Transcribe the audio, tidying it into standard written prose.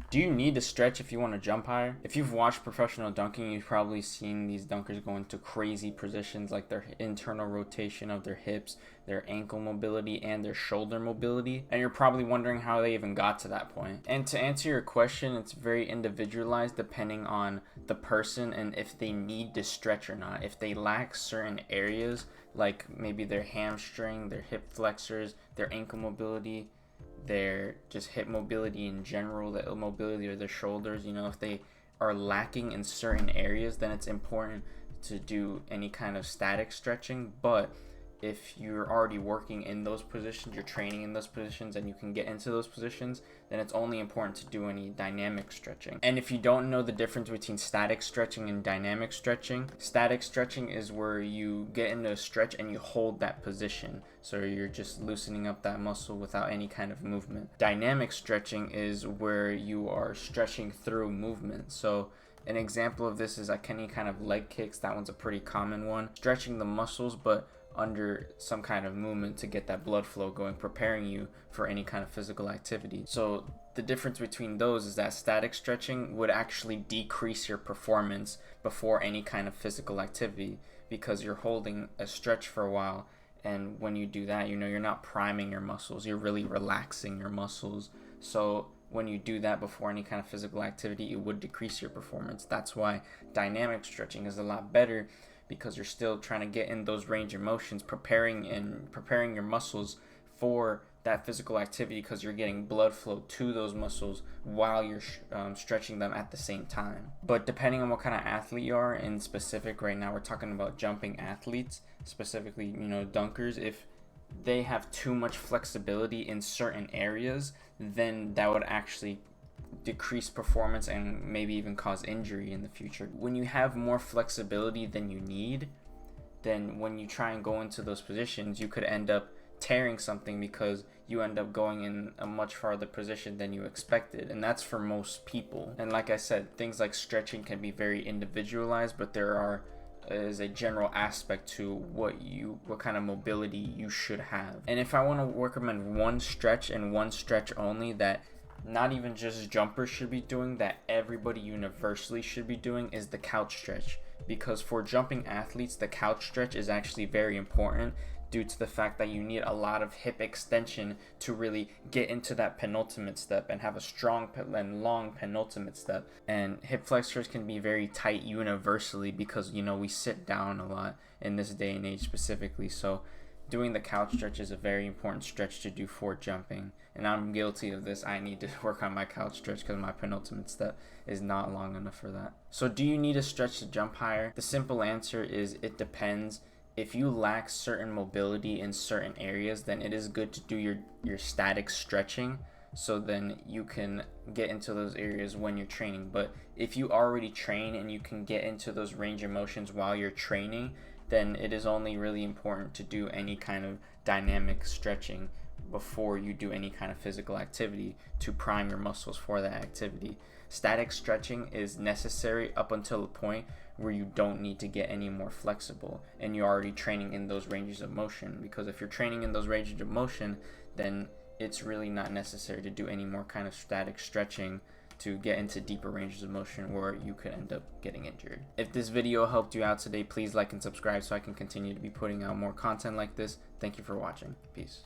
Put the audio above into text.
Do you need to stretch if you want to jump higher? If you've watched professional dunking, you've probably seen these dunkers go into crazy positions like their internal rotation of their hips, their ankle mobility, and their shoulder mobility. And you're probably wondering how they even got to that point. And to answer your question, it's very individualized depending on the person and if they need to stretch or not. If they lack certain areas, like maybe their hamstring, their hip flexors, their ankle mobility, their just hip mobility in general, the mobility of their shoulders, if they are lacking in certain areas, then it's important to do any kind of static stretching. But if you're already working in those positions, you're training in those positions, and you can get into those positions, then it's only important to do any dynamic stretching. And if you don't know the difference between static stretching and dynamic stretching, static stretching is where you get into a stretch and you hold that position. So you're just loosening up that muscle without any kind of movement. Dynamic stretching is where you are stretching through movement. So an example of this is like any kind of leg kicks. That one's a pretty common one. Stretching the muscles, but under some kind of movement to get that blood flow going, preparing you for any kind of physical activity. So the difference between those is that static stretching would actually decrease your performance before any kind of physical activity, because you're holding a stretch for a while, and when you do that, you're not priming your muscles, you're really relaxing your muscles. So when you do that before any kind of physical activity, it would decrease your performance. That's why dynamic stretching is a lot better, because you're still trying to get in those range of motions, preparing your muscles for that physical activity, because you're getting blood flow to those muscles while you're stretching them at the same time. But depending on what kind of athlete you are, in specific right now we're talking about jumping athletes, specifically dunkers, if they have too much flexibility in certain areas, then that would actually decrease performance and maybe even cause injury in the future. When you have more flexibility than you need, then when you try and go into those positions, you could end up tearing something because you end up going in a much farther position than you expected. And that's for most people. And like I said, things like stretching can be very individualized, but there is a general aspect to what kind of mobility you should have. And if I want to recommend one stretch and one stretch only that not even just jumpers should be doing, that everybody universally should be doing, is the couch stretch. Because for jumping athletes, the couch stretch is actually very important, due to the fact that you need a lot of hip extension to really get into that penultimate step and have a strong and long penultimate step. And hip flexors can be very tight universally, because we sit down a lot in this day and age specifically. So doing the couch stretch is a very important stretch to do for jumping. And I'm guilty of this. I need to work on my couch stretch because my penultimate step is not long enough for that. So do you need a stretch to jump higher? The simple answer is it depends. If you lack certain mobility in certain areas, then it is good to do your static stretching, so then you can get into those areas when you're training. But if you already train and you can get into those range of motions while you're training, then it is only really important to do any kind of dynamic stretching before you do any kind of physical activity to prime your muscles for that activity. Static stretching is necessary up until the point where you don't need to get any more flexible and you're already training in those ranges of motion. Because if you're training in those ranges of motion, then it's really not necessary to do any more kind of static stretching to get into deeper ranges of motion where you could end up getting injured. If this video helped you out today, please like and subscribe so I can continue to be putting out more content like this. Thank you for watching. Peace.